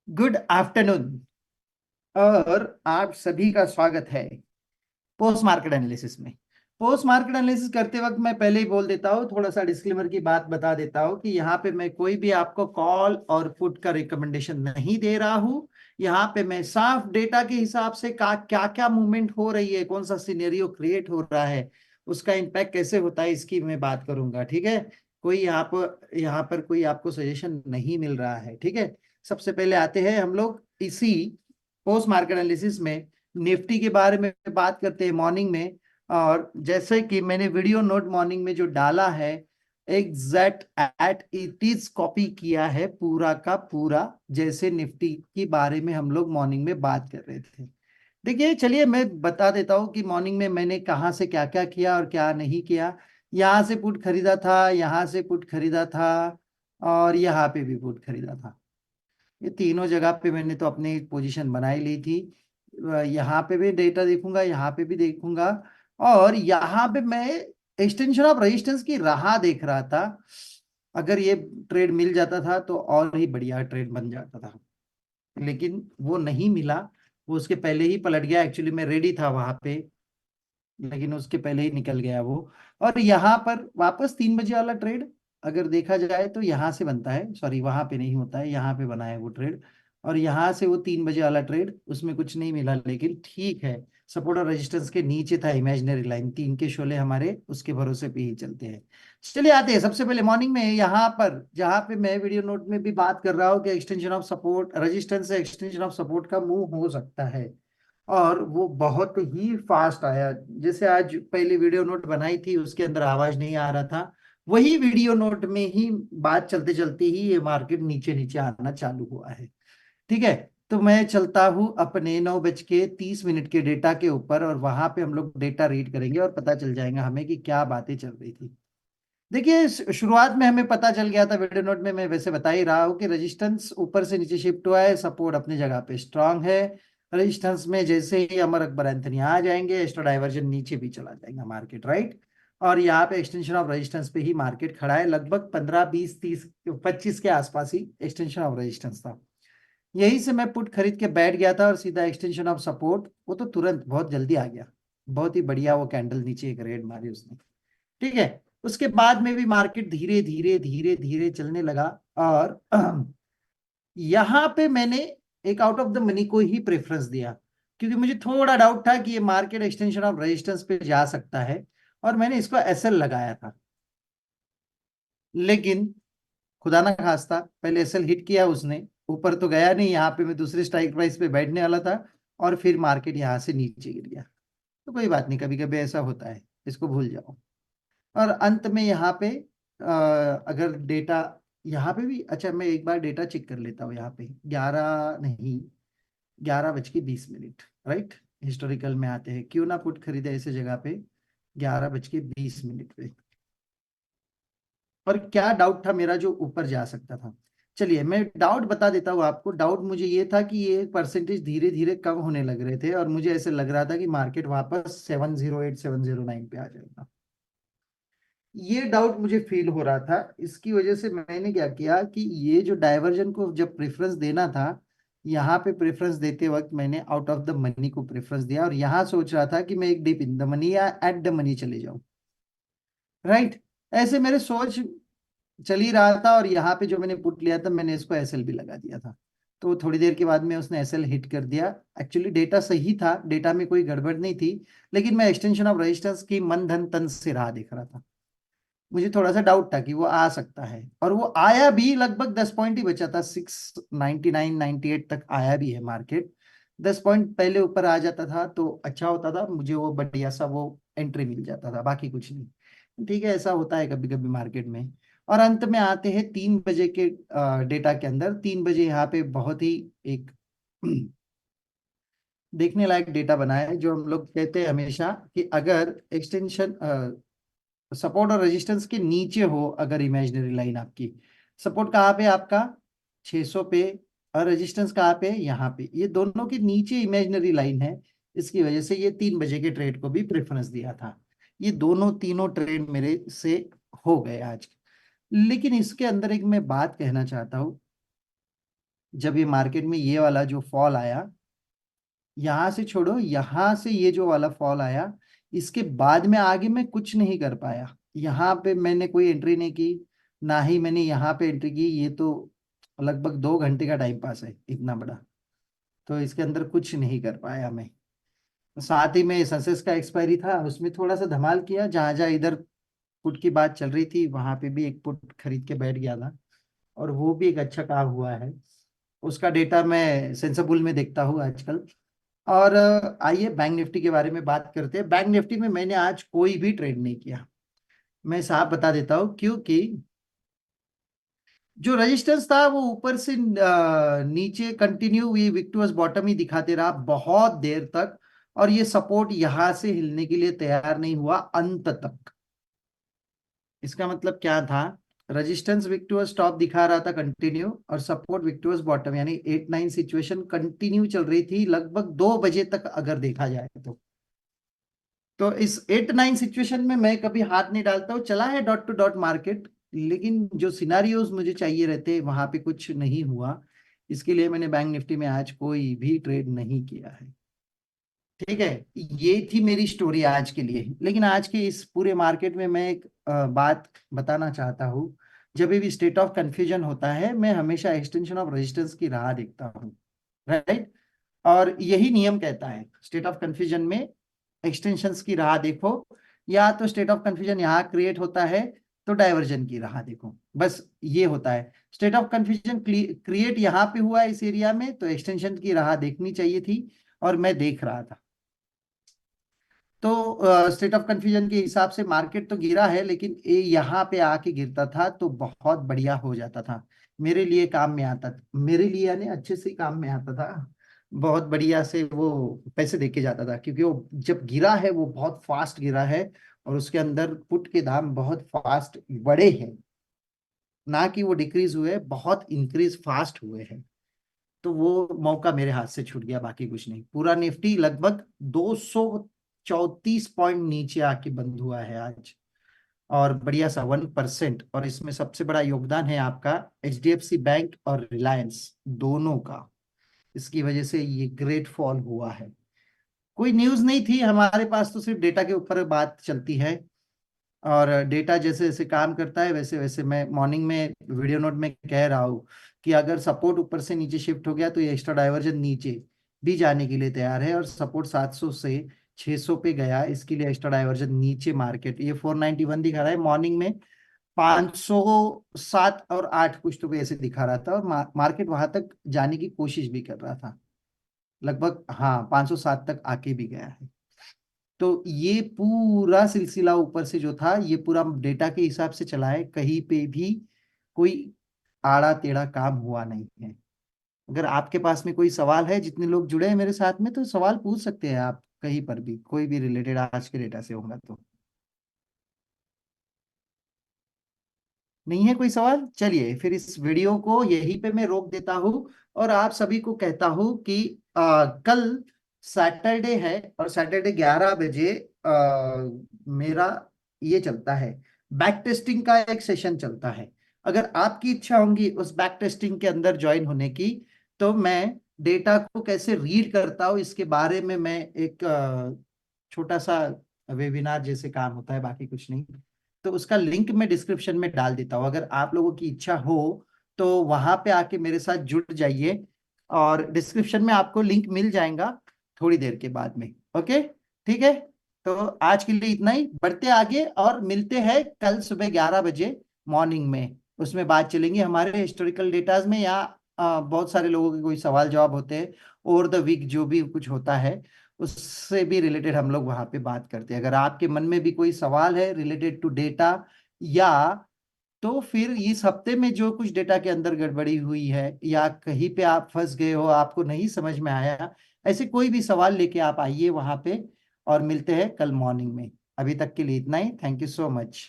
Good afternoon. और आप सभी का स्वागत है पोस्ट मार्केट एनालिसिस में। पोस्ट मार्केट एनालिसिस करते वक्त मैं पहले ही बोल देता हूँ, थोड़ा सा डिस्क्लेमर की बात बता देता हूँ कि यहाँ पे मैं कोई भी आपको कॉल और पुट का रिकमेंडेशन नहीं दे रहा हूँ। यहाँ पे मैं साफ डेटा के हिसाब से क्या क्या मूवमेंट हो रही है, कौन सा सिनेरियो क्रिएट हो रहा है, उसका इम्पैक्ट कैसे होता है, इसकी मैं बात करूंगा। ठीक है। कोई यहाँ पर कोई आपको सजेशन नहीं मिल रहा है। ठीक है। सबसे पहले आते हैं हम लोग इसी पोस्ट मार्केट एनालिसिस में निफ्टी के बारे में बात करते हैं मॉर्निंग में। और जैसे कि मैंने वीडियो नोट मॉर्निंग में जो डाला है, exact at it is copy किया है पूरा का पूरा, जैसे निफ्टी के बारे में हम लोग मॉर्निंग में बात कर रहे थे। देखिए, चलिए मैं बता देता हूँ कि मॉर्निंग में मैंने कहाँ से क्या क्या किया और क्या नहीं किया। यहाँ से पुट खरीदा था, यहाँ से पुट खरीदा था, और यहाँ पे भी पुट खरीदा था। ये तीनों जगह पे मैंने तो अपनी पोजीशन बनाई ली थी। यहाँ पे भी डेटा देखूंगा, यहाँ पे भी देखूंगा, और यहाँ पे मैं एक्सटेंशन ऑफ रेजिस्टेंस की राह देख रहा था। अगर ये ट्रेड मिल जाता था तो और ही बढ़िया ट्रेड बन जाता था, लेकिन वो नहीं मिला। वो उसके पहले ही पलट गया। एक्चुअली मैं रेडी था वहां पे, लेकिन उसके पहले ही निकल गया वो। और यहाँ पर वापस 3 बजे वाला ट्रेड अगर देखा जाए तो यहाँ से बनता है, सॉरी वहां पे नहीं होता है, यहाँ पे बना है वो ट्रेड। और यहाँ से वो 3 बजे वाला ट्रेड, उसमें कुछ नहीं मिला, लेकिन ठीक है। सपोर्ट और रेजिस्टेंस के नीचे था इमेजिनरी लाइन, तीन के शोले हमारे उसके भरोसे पे ही चलते हैं। चलिए आते हैं सबसे पहले मॉर्निंग में यहाँ पर, जहाँ पे मैं वीडियो नोट में भी बात कर रहा हूँ कि एक्सटेंशन ऑफ सपोर्ट रेजिस्टेंस से एक्सटेंशन ऑफ सपोर्ट का मूव हो सकता है। और वो बहुत ही फास्ट आया। जैसे आज पहले वीडियो नोट बनाई थी उसके अंदर आवाज नहीं आ रहा था, वही वीडियो नोट में ही बात चलते चलते ही ये मार्केट नीचे नीचे आना चालू हुआ है। ठीक है। तो मैं चलता हूं अपने 9:30 के डेटा के ऊपर, और वहां पे हम लोग डेटा रीड करेंगे और पता चल जाएगा हमें कि क्या बातें चल रही थी। देखिए, शुरुआत में हमें पता चल गया था, वीडियो नोट में मैं वैसे बता ही रहा हूँ कि रेजिस्टेंस ऊपर से नीचे शिफ्ट हुआ है, सपोर्ट अपनी जगह पे स्ट्रांग है। रेजिस्टेंस में जैसे ही अमर अकबर एंथनी आ जाएंगे, एक्स्ट्रा डाइवर्जन नीचे भी चला जाएगा मार्केट, राइट। और यहाँ पे एक्सटेंशन ऑफ रेजिस्टेंस पे ही मार्केट खड़ा है, लगभग 15 20 30 25 के आसपास ही एक्सटेंशन ऑफ रेजिस्टेंस था। यही से मैं पुट खरीद के बैठ गया था और सीधा एक्सटेंशन ऑफ सपोर्ट, वो तो तुरंत बहुत जल्दी आ गया। बहुत ही बढ़िया वो कैंडल नीचे एक रेड मारी उसने। ठीक है। उसके बाद में भी मार्केट धीरे धीरे धीरे धीरे चलने लगा। और यहां पे मैंने एक आउट ऑफ द मनी को ही प्रेफरेंस दिया, क्योंकि मुझे थोड़ा डाउट था कि ये मार्केट एक्सटेंशन ऑफ रेजिस्टेंस पे जा सकता है, और मैंने इसको एसएल लगाया था। लेकिन खुदा ना खास्ता पहले एसएल हिट किया उसने, ऊपर तो गया नहीं, यहाँ पे मैं दूसरे स्ट्राइक प्राइस पे बैठने वाला था, और फिर मार्केट यहाँ से नीचे गिर गया। तो कोई बात नहीं, कभी कभी ऐसा होता है, इसको भूल जाओ। और अंत में यहाँ पे अगर डेटा यहाँ पे भी, अच्छा मैं एक बार डेटा चेक कर लेता हूँ। यहाँ पे 11 नहीं, 11:20, राइट। हिस्टोरिकल में आते हैं, क्यों ना पुट खरीदे ऐसे जगह पे 11:20 पे। और क्या डाउट था मेरा जो ऊपर जा सकता था। चलिए मैं डाउट बता देता हूँ आपको। डाउट मुझे ये था कि ये परसेंटेज धीरे धीरे कम होने लग रहे थे, और मुझे ऐसे लग रहा था कि मार्केट वापस 708 709 पे आ जाएगा। ये डाउट मुझे फील हो रहा था। इसकी वजह से मैंने क्या किया कि ये जो डाइवर्जन को जब प्रेफरेंस देना था, यहाँ पे प्रेफरेंस देते वक्त मैंने आउट ऑफ द मनी को प्रेफरेंस दिया, और यहाँ सोच रहा था कि मैं एक डीप इन द मनी या एट द मनी चले जाऊं, राइट। ऐसे मेरे सोच चल ही रहा था। और यहाँ पे जो मैंने पुट लिया था, मैंने इसको एसएल भी लगा दिया था। तो थोड़ी देर के बाद में उसने एसएल हिट कर दिया। एक्चुअली डेटा सही था, डेटा में कोई गड़बड़ नहीं थी, लेकिन मैं एक्सटेंशन ऑफ रेजिस्टेंस की मन धन तन से राह देख रहा था। मुझे थोड़ा सा डाउट था कि वो आ सकता है, और वो आया भी। लगभग 10 पॉइंट ही बचा था, 699 98 तक आया भी है मार्केट। 10 पॉइंट पहले ऊपर आ जाता था तो अच्छा होता था, मुझे वो बढ़िया सा वो एंट्री मिल जाता था, बाकी कुछ नहीं। ठीक है, ऐसा होता है कभी कभी मार्केट में। और अंत में आते हैं 3 बजे के डेटा के अंदर। 3 बजे यहाँ पे बहुत ही एक देखने लायक डेटा बना है, जो हम लोग कहते हैं हमेशा कि अगर एक्सटेंशन सपोर्ट और रेजिस्टेंस के नीचे हो, अगर इमेजिनरी लाइन आपकी, सपोर्ट कहाँ पे आपका 600 पे, और रेजिस्टेंस कहाँ पे यहाँ पे, ये दोनों के नीचे इमेजिनरी लाइन है। इसकी वजह से ये 3 बजे के ट्रेड को भी प्रेफरेंस दिया था। ये दोनों तीनों ट्रेड मेरे से हो गए आज। लेकिन इसके अंदर एक मैं बात कहना चाहता हूँ। जब ये मार्केट में ये वाला जो फॉल आया, यहां से छोड़ो, यहां से ये जो वाला फॉल आया, इसके बाद में आगे मैं कुछ नहीं कर पाया। यहाँ पे मैंने कोई एंट्री नहीं की, ना ही मैंने यहाँ पे एंट्री की। ये तो लगभग 2 घंटे का टाइम पास है इतना बड़ा, तो इसके अंदर कुछ नहीं कर पाया मैं। साथ ही में सनसेस का एक्सपायरी था, उसमें थोड़ा सा धमाल किया, जहां जहां इधर पुट की बात चल रही थी वहां पे भी एक पुट खरीद के बैठ गया था, और वो भी एक अच्छा काम हुआ है। उसका डेटा मैं सेंसबुल में देखता हूँ आजकल। और आइए बैंक निफ्टी के बारे में बात करते हैं। बैंक निफ्टी में मैंने आज कोई भी ट्रेड नहीं किया। मैं साफ बता देता हूँ, क्योंकि जो रेजिस्टेंस था वो ऊपर से नीचे कंटिन्यू ये विक्टोरियस बॉटम ही दिखाते रहा बहुत देर तक, और ये सपोर्ट यहां से हिलने के लिए तैयार नहीं हुआ अंत तक। इसका मतलब क्या था? रेजिस्टेंस विक्टोरियस टॉप दिखा रहा था कंटिन्यू, और सपोर्ट विक्टोरियस बॉटम, यानी 8-9 सिचुएशन कंटिन्यू चल रही थी लगभग 2 बजे तक अगर देखा जाए तो इस 8-9 सिचुएशन में मैं कभी हाथ नहीं डालता हूँ। चला है डॉट टू डॉट मार्केट, लेकिन जो सिनारियोज मुझे चाहिए रहते वहां पे कुछ नहीं हुआ। इसके लिए मैंने बैंक निफ्टी में आज कोई भी ट्रेड नहीं किया है। ठीक है, ये थी मेरी स्टोरी आज के लिए। लेकिन आज के इस पूरे मार्केट में मैं एक बात बताना चाहता हूँ। जब भी स्टेट ऑफ कंफ्यूजन होता है, मैं हमेशा एक्सटेंशन ऑफ रेजिस्टेंस की राह देखता हूँ। राइट। और यही नियम कहता है, स्टेट ऑफ कंफ्यूजन में एक्सटेंशंस की राह देखो, या तो स्टेट ऑफ कंफ्यूजन यहाँ क्रिएट होता है तो डाइवर्जन की राह देखो। बस ये होता है। स्टेट ऑफ कंफ्यूजन क्रिएट यहाँ पे हुआ है इस एरिया में, तो एक्सटेंशन की राह देखनी चाहिए थी, और मैं देख रहा था। तो स्टेट ऑफ कंफ्यूजन के हिसाब से मार्केट तो गिरा है, लेकिन ये यहाँ पे आके गिरता था तो बहुत बढ़िया हो जाता था। मेरे लिए काम में आता था, मेरे लिए यानी अच्छे से काम में आता था। बहुत बढ़िया से वो पैसे देके जाता था, क्योंकि वो जब गिरा है वो बहुत फास्ट गिरा है, और उसके अंदर पुट के दाम बहुत फास्ट बढ़े हैं। ना कि वो डिक्रीज हुए, बहुत इंक्रीज फास्ट हुए हैं। तो वो मौका मेरे हाथ से छूट गया, बाकी कुछ नहीं। पूरा निफ्टी लगभग 234 पॉइंट नीचे आके बंद हुआ है आज, और बढ़िया सा 1%। और इसमें सबसे बड़ा योगदान है आपका एचडीएफसी बैंक और रिलायंस दोनों का। इसकी वजह से ये ग्रेट फॉल हुआ है। कोई न्यूज नहीं थी हमारे पास, तो सिर्फ डेटा के ऊपर बात चलती है। और डेटा जैसे जैसे काम करता है वैसे वैसे मैं मॉर्निंग में वीडियो नोट में कह रहा हूँ कि अगर सपोर्ट ऊपर से नीचे शिफ्ट हो गया तो ये एक्स्ट्रा डाइवर्जन नीचे भी जाने के लिए तैयार है। और सपोर्ट 700 से 600 पे गया, इसके लिए एक्स्ट्रा डाइवर्जन नीचे मार्केट ये 491 दिखा रहा है। मॉर्निंग में 507 और 8 कुछ तो भी ऐसे दिखा रहा था, और मार्केट वहां तक जाने की कोशिश भी कर रहा था। लगभग हाँ 507 तक आके भी गया है। तो ये पूरा सिलसिला ऊपर से जो था, ये पूरा डेटा के हिसाब से चला है, कहीं पे भी कोई आड़ा टेढ़ा काम हुआ नहीं है। अगर आपके पास में कोई सवाल है, जितने लोग जुड़े हैं मेरे साथ में, तो सवाल पूछ सकते हैं आप कहीं पर भी, कोई भी रिलेटेड आज के डेटा से होगा तो। नहीं है कोई सवाल? चलिए फिर इस वीडियो को यहीं पे मैं रोक देता हूँ, और आप सभी को कहता हूँ कि कल सैटरडे है, और सैटरडे 11 बजे मेरा ये चलता है, बैक टेस्टिंग का एक सेशन चलता है। अगर आपकी इच्छा होगी उस बैक टेस्टिंग के अंदर ज्वाइन होने की, तो मैं डेटा को कैसे रीड करता हूँ इसके बारे में मैं एक छोटा सा वेबिनार जैसे काम होता है, बाकी कुछ नहीं। तो उसका लिंक मैं डिस्क्रिप्शन में डाल देता हूँ, अगर आप लोगों की इच्छा हो तो वहां पे आके मेरे साथ जुड़ जाइए, और डिस्क्रिप्शन में आपको लिंक मिल जाएगा थोड़ी देर के बाद में। ओके, ठीक है। तो आज के लिए इतना ही, बढ़ते आगे और मिलते हैं कल सुबह 11 बजे मॉर्निंग में। उसमें बात चलेंगी हमारे हिस्टोरिकल डेटाज में, या बहुत सारे लोगों के कोई सवाल जवाब होते हैं ओवर द वीक, जो भी कुछ होता है उससे भी रिलेटेड हम लोग वहां पे बात करते हैं। अगर आपके मन में भी कोई सवाल है रिलेटेड टू डेटा, या तो फिर इस हफ्ते में जो कुछ डेटा के अंदर गड़बड़ी हुई है, या कहीं पे आप फंस गए हो, आपको नहीं समझ में आया, ऐसे कोई भी सवाल लेके आप आइए वहां पे, और मिलते हैं कल मॉर्निंग में। अभी तक के लिए इतना ही। Thank you so much.